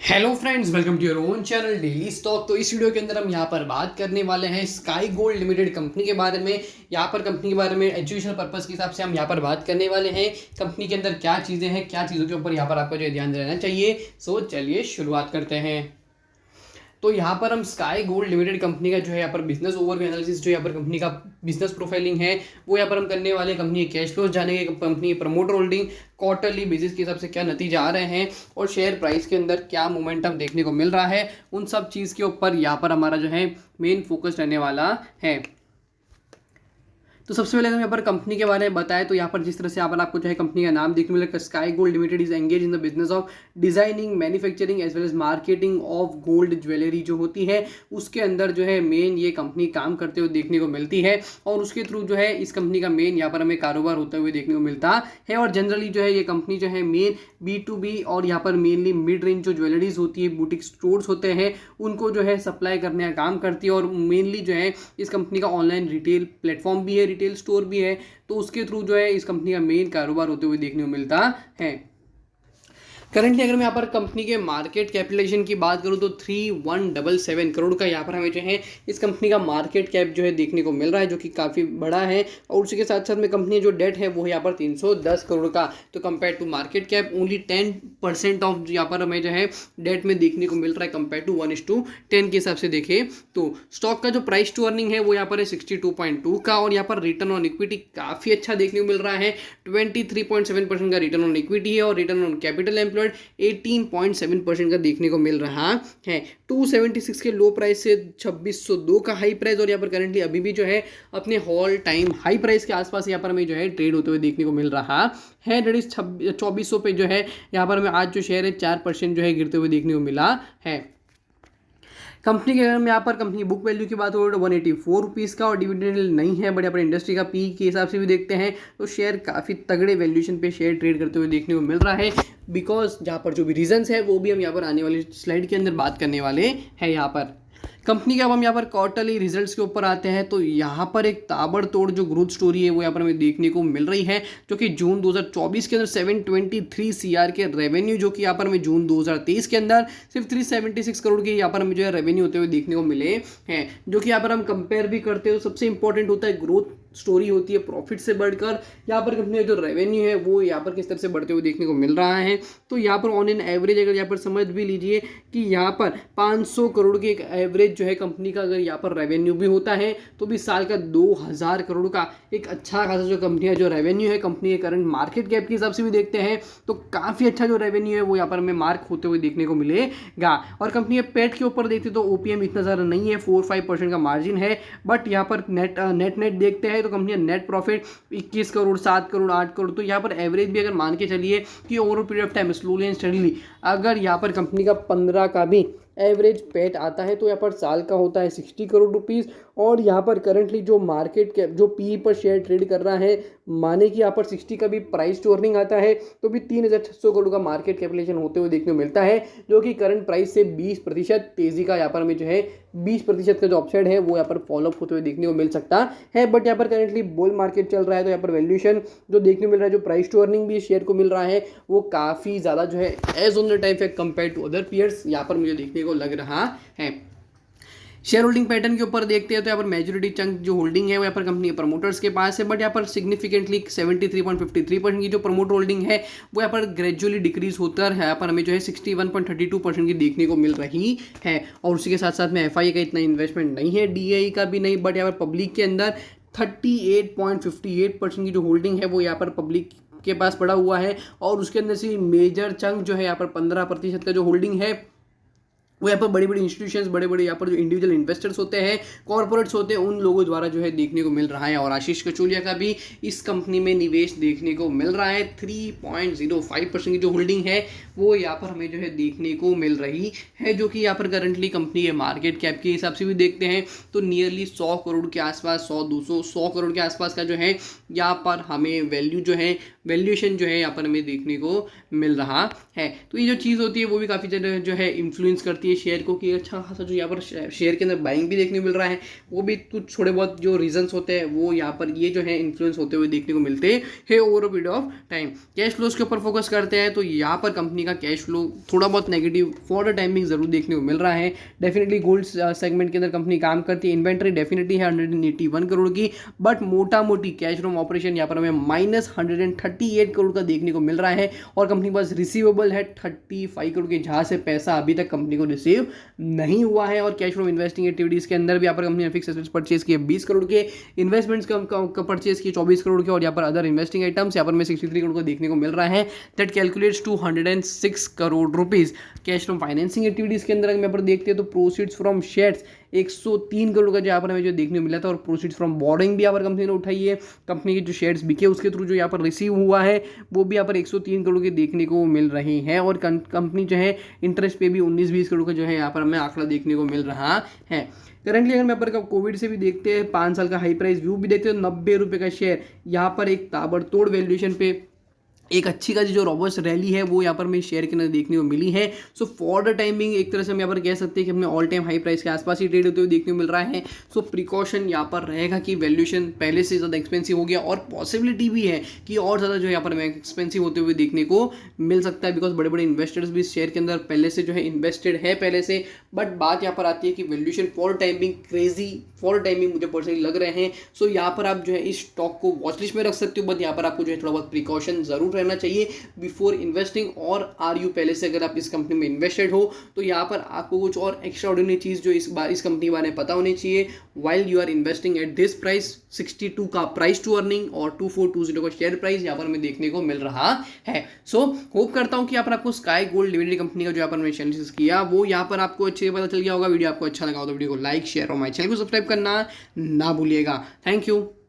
Hello friends, welcome to your own channel daily stock. तो इस video के अंदर हम यहाँ पर बात करने वाले हैं स्काई गोल्ड लिमिटेड कंपनी के बारे में। यहाँ पर कंपनी के बारे में एजुकेशनल पर्पस के हिसाब से हम यहाँ पर बात करने वाले हैं। कंपनी के अंदर क्या चीज़ें हैं, क्या चीज़ों के ऊपर यहाँ पर आपको जो ध्यान रहना चाहिए। सो चलिए शुरुआत करते हैं। तो यहाँ पर हम स्काई गोल्ड लिमिटेड कंपनी का जो है यहाँ पर बिजनेस ओवरव्यू एनालिसिस, जो यहाँ पर कंपनी का बिजनेस प्रोफाइलिंग है वो यहाँ पर हम करने वाले। कंपनी के कैश फ्लोज जानेंगे, कंपनी की प्रमोटर होल्डिंग क्वार्टरली बेसिस के हिसाब से क्या नतीजा आ रहे हैं और शेयर प्राइस के अंदर क्या मोमेंटम देखने को मिल रहा है, उन सब चीज़ के ऊपर यहाँ पर हमारा जो है मेन फोकस रहने वाला है। तो सबसे पहले अगर यहाँ पर कंपनी के बारे में बताएं तो यहाँ पर जिस तरह से यहाँ पर आपको जो है कंपनी का नाम देखने मिलेगा, sky gold limited is engage in the business of designing, manufacturing as well as marketing of gold jewellery जो होती है उसके अंदर जो है मेन ये कंपनी काम करते हुए देखने को मिलती है। और उसके थ्रू जो है इस कंपनी का मेन यहाँ पर हमें कारोबार होते हुए देखने को मिलता है। और जनरली जो है ये कंपनी जो है मेन B2B और यहाँ पर मेनली मिड रेंज जो ज्वेलरीज होती है, बुटीक स्टोर्स होते हैं, उनको जो है सप्लाई करने का काम करती है। और मेनली जो है इस कंपनी का ऑनलाइन रिटेल प्लेटफॉर्म भी है, रिटेल स्टोर भी है, तो उसके थ्रू जो है इस कंपनी का मेन कारोबार होते हुए देखने को मिलता है। करंटली अगर मैं यहाँ पर कंपनी के मार्केट कैपिटलाइजेशन की बात करूँ तो 3177 करोड़ का यहाँ पर हमें जो है इस कंपनी का मार्केट कैप जो है देखने को मिल रहा है, जो कि काफ़ी बड़ा है। और उसी के साथ साथ में कंपनी जो डेट है वो यहाँ पर 310 करोड़ का, तो compare to market cap only 10% of यहाँ पर हमें जो है डेट में देखने को मिल रहा है कंपेयर टू 1:10 के हिसाब से देखें तो। स्टॉक का जो प्राइस टू अर्निंग है वो यहाँ पर है 62.2 का। और यहाँ पर रिटर्न ऑन इक्विटी काफ़ी अच्छा देखने को मिल रहा है, 23.7% का रिटर्न ऑन इक्विटी है। और रिटर्न ऑन कैपिटल एम्प्लॉयड 18.7% का देखने को मिल रहा है। 276 के लो प्राइस से 2602 का हाई प्राइस, और यहाँ पर करंटली अभी भी जो है अपने ऑल टाइम हाई प्राइस के आसपास यहाँ पर हमें जो है ट्रेड होते हुए देखने को मिल रहा है। डेट इज 2400 पे जो है यहाँ पर हमें आज जो शेयर है 4% जो है गिरते हुए देखने को मिला है। कंपनी के अगर हम यहाँ पर कंपनी बुक वैल्यू की बात हो तो 184 रुपीज़ का, और डिविडेंड नहीं है, बट यहाँ पर इंडस्ट्री का पी के हिसाब से भी देखते हैं तो शेयर काफ़ी तगड़े वैल्यूएशन पे शेयर ट्रेड करते हुए देखने को मिल रहा है। बिकॉज जहाँ पर जो भी रीजंस है वो भी हम यहाँ पर आने वाली स्लाइड के अंदर बात करने वाले हैं। यहाँ पर कंपनी के अब हम यहाँ पर क्वार्टरली रिजल्ट्स के ऊपर आते हैं तो यहाँ पर एक ताबड़तोड़ जो ग्रोथ स्टोरी है वो यहाँ पर हमें देखने को मिल रही है, जो कि जून 2024 के अंदर 723 CR के रेवेन्यू, जो कि यहाँ पर हमें जून 2023 के अंदर सिर्फ 376 करोड़ के यहाँ पर हमें जो है रेवेन्यू होते हुए देखने को मिले हैं। जो कि यहाँ पर हम कंपेयर भी करते हैं तो सबसे इंपॉर्टेंट होता है ग्रोथ स्टोरी होती है प्रॉफिट से बढ़कर। यहाँ पर कंपनी का जो रेवेन्यू है वो यहाँ पर किस तरह से बढ़ते हुए देखने को मिल रहा है। तो यहाँ पर ऑन एन एवरेज अगर यहाँ पर समझ भी लीजिए कि यहाँ पर 500 करोड़ की एक एवरेज जो है कंपनी का अगर यहाँ पर रेवेन्यू भी होता है तो भी साल का 2000 करोड़ का एक अच्छा खासा जो कंपनी का जो रेवेन्यू है, कंपनी के करंट मार्केट कैप के हिसाब से भी देखते हैं तो काफ़ी अच्छा जो रेवेन्यू है वो यहाँ पर हमें मार्क होते हुए देखने को मिलेगा। और कंपनी के पेट के ऊपर देखते तो OPM इतना ज़्यादा नहीं है, 4-5% का मार्जिन है। बट यहाँ पर नेट देखते हैं तो कंपनी का नेट प्रॉफिट 21 करोड़, 7 करोड़, 8 करोड़। तो यहाँ पर एवरेज भी अगर मान के चलिए कि over period of time slowly and steadily अगर यहाँ पर कंपनी का 15 का भी एवरेज पेट आता है तो यहाँ पर साल का होता है 60 करोड़ रुपीज़। और यहाँ पर करंटली जो मार्केट कैप जो पी पर शेयर ट्रेड कर रहा है, माने कि यहाँ पर 60 का भी प्राइस टू अर्निंग आता है तो भी 3600 करोड़ का मार्केट कैपिटलाइजेशन होते हुए देखने को मिलता है, जो कि करंट प्राइस से 20% तेजी का यहाँ पर हमें जो है 20% का जो अपसाइड है वो यहाँ पर फॉलोअप होते हुए देखने को मिल सकता है। बट यहाँ पर करंटली बुल मार्केट चल रहा है तो यहाँ पर वैल्यूएशन जो देखने को मिल रहा है, जो प्राइस टू अर्निंग भी शेयर को मिल रहा है वो काफ़ी ज़्यादा जो है as on the time fact compare to other peers यहाँ पर मुझे देखने को लग रहा है। शेयर होल्डिंग पैटर्न के ऊपर देखते हैं तो यहाँ पर मेजोरिटी चंक जो होल्डिंग है वो यहाँ पर कंपनी के प्रमोटर्स के पास है। बट यहाँ पर सिग्निफिकेंटली 73.53% की जो प्रमोटर होल्डिंग है वो यहाँ पर ग्रेजुअली डिक्रीज होकर यहाँ पर हमें जो है 61.32% की देखने को मिल रही है। और उसी के साथ साथ में FIA का इतना इन्वेस्टमेंट नहीं है, DIE का भी नहीं। बट यहाँ पर पब्लिक के अंदर 38.58% की जो होल्डिंग है वो यहाँ पर पब्लिक के पास पड़ा हुआ है। और उसके अंदर से मेजर चंक जो है यहाँ पर 15% का जो होल्डिंग है वो यहाँ पर बड़ी बड़ी इंस्टीट्यूशंस, बड़े बड़े यहाँ पर जो इंडिविजुअल इन्वेस्टर्स होते हैं, कॉर्पोरेट्स होते हैं, उन लोगों द्वारा जो है देखने को मिल रहा है। और आशीष कचोलिया का भी इस कंपनी में निवेश देखने को मिल रहा है। 3.05% की जो होल्डिंग है वो यहाँ पर हमें जो है देखने को मिल रही है, जो कि यहाँ पर करंटली कंपनी के मार्केट कैप के हिसाब से भी देखते हैं तो नियरली 100 करोड़ के आसपास, 100 करोड़ के आसपास का जो है यहाँ पर हमें वैल्यू जो है वैल्यूएशन जो है यहाँ पर हमें देखने को मिल रहा है। तो ये जो चीज़ होती है वो भी काफ़ी ज़्यादा जो है इन्फ्लुएंस करती है है शेयर को कि अच्छा खासा जो यहाँ पर शेयर के अंदर बाइंग भी देखने को मिल रहा है, वो भी कुछ थोड़े बहुत जो रीजंस होते हैं वो यहाँ पर ये जो है इन्फ्लुएंस होते हुए देखने को मिलते हैं over a period of time. Cash flows के ऊपर फोकस करते हैं तो यहाँ पर कंपनी का कैश फ्लो थोड़ा बहुत नेगेटिव फॉर द टाइमिंग जरूर देखने को मिल रहा है। डेफिनेटली गोल्ड सेगमेंट के अंदर कंपनी काम करती है, इन्वेंट्री डेफिनेटली है 181 करोड़ की, बट मोटा मोटी कैश फ्रॉम ऑपरेशन यहाँ पर हमें -138 करोड़ का देखने को मिल रहा है और कंपनी के पास रिसीवेबल है 35 करोड़ के, जहाँ से पैसा अभी तक कंपनी को रिसीव नहीं हुआ है। और कैश फ्रॉम इन्वेस्टिंग एक्टिविटीज के अंदर भी यहाँ पर कंपनी ने फिक्स एसेट्स परचेज किए 20 करोड़ के, इन्वेस्टमेंट्स का परचेज किए 24 करोड़ के, और यहाँ पर अदर इन्वेस्टिंग आइटम्स यहाँ पर हमें 63 करोड़ का देखने को मिल रहा है। That calculates to 106 crore rupees. Cash from financing activities के अंदर अगर यहाँ पर देखते हैं तो प्रोसीड्स फ्रॉम शेयर्स 103 करोड़ का यहाँ पर हमें जो देखने को मिला था, और प्रोसीड्स फ्रॉम बोर्डिंग भी यहाँ पर कंपनी ने उठाई है। कंपनी के जो शेयर्स बिके उसके थ्रू जो यहाँ पर रिसीव हुआ है वो भी यहाँ पर 103 करोड़ के देखने को मिल रहे हैं। और कंपनी जो है इंटरेस्ट पे भी 19-20 करोड़ का जो है यहाँ पर हमें आंकड़ा देखने को मिल रहा है। करंटली अगर मैं पर कोविड से भी देखते हैं 5 साल का हाई प्राइस व्यू भी देखते हैं, 90 रुपये का शेयर यहाँ पर एक ताबड़तोड़ वैल्यूएशन पे एक अच्छी खासी जो रॉबस्ट रैली है वो यहाँ पर हमें शेयर के अंदर देखने को मिली है। सो फॉर द टाइमिंग एक तरह से हम यहाँ पर कह सकते हैं कि हमें ऑल टाइम हाई प्राइस के आसपास ही ट्रेड होते हुए देखने को मिल रहा है। सो प्रिकॉशन यहाँ पर रहेगा कि वैल्यूएशन पहले से ज़्यादा एक्सपेंसिव हो गया, और पॉसिबिलिटी भी है कि और ज़्यादा जो यहाँ पर हमें एक्सपेंसिव होते हुए देखने को मिल सकता है, बिकॉज बड़े बड़े इन्वेस्टर्स भी शेयर के अंदर पहले से जो है इन्वेस्टेड है पहले से। बट बात यहाँ पर आती है कि valuation for timing crazy for timing मुझे पर्सनली लग रहे हैं। सो यहाँ पर आप जो है इस स्टॉक को वॉचलिस्ट में रख सकते हो, बट यहाँ पर आपको जो है थोड़ा बहुत प्रिकॉशन जरूर रहना चाहिए बिफोर इन्वेस्टिंग। और आर यू पहले से अगर आप इस कंपनी में इन्वेस्टेड हो तो यहाँ पर आपको कुछ और एक्स्ट्रा ऑर्डिनरी चीज़ जो इस कंपनी के बारे में पता होनी चाहिए while you are investing at this price. 62 का प्राइस टू अर्निंग और 2420 का शेयर प्राइस यहाँ पर हमें देखने को मिल रहा है। सो होप करता हूँ कि यहाँ पर आपको स्काई गोल्ड लिमिटेड कंपनी का जो यहाँ पर मैंने एनालिसिस किया वो यहाँ पर आपको अच्छे पता चल गया होगा। वीडियो आपको अच्छा लगा हो तो वीडियो को लाइक शेयर और हमारे चैनल को सब्सक्राइब करना ना भूलिएगा। Thank you.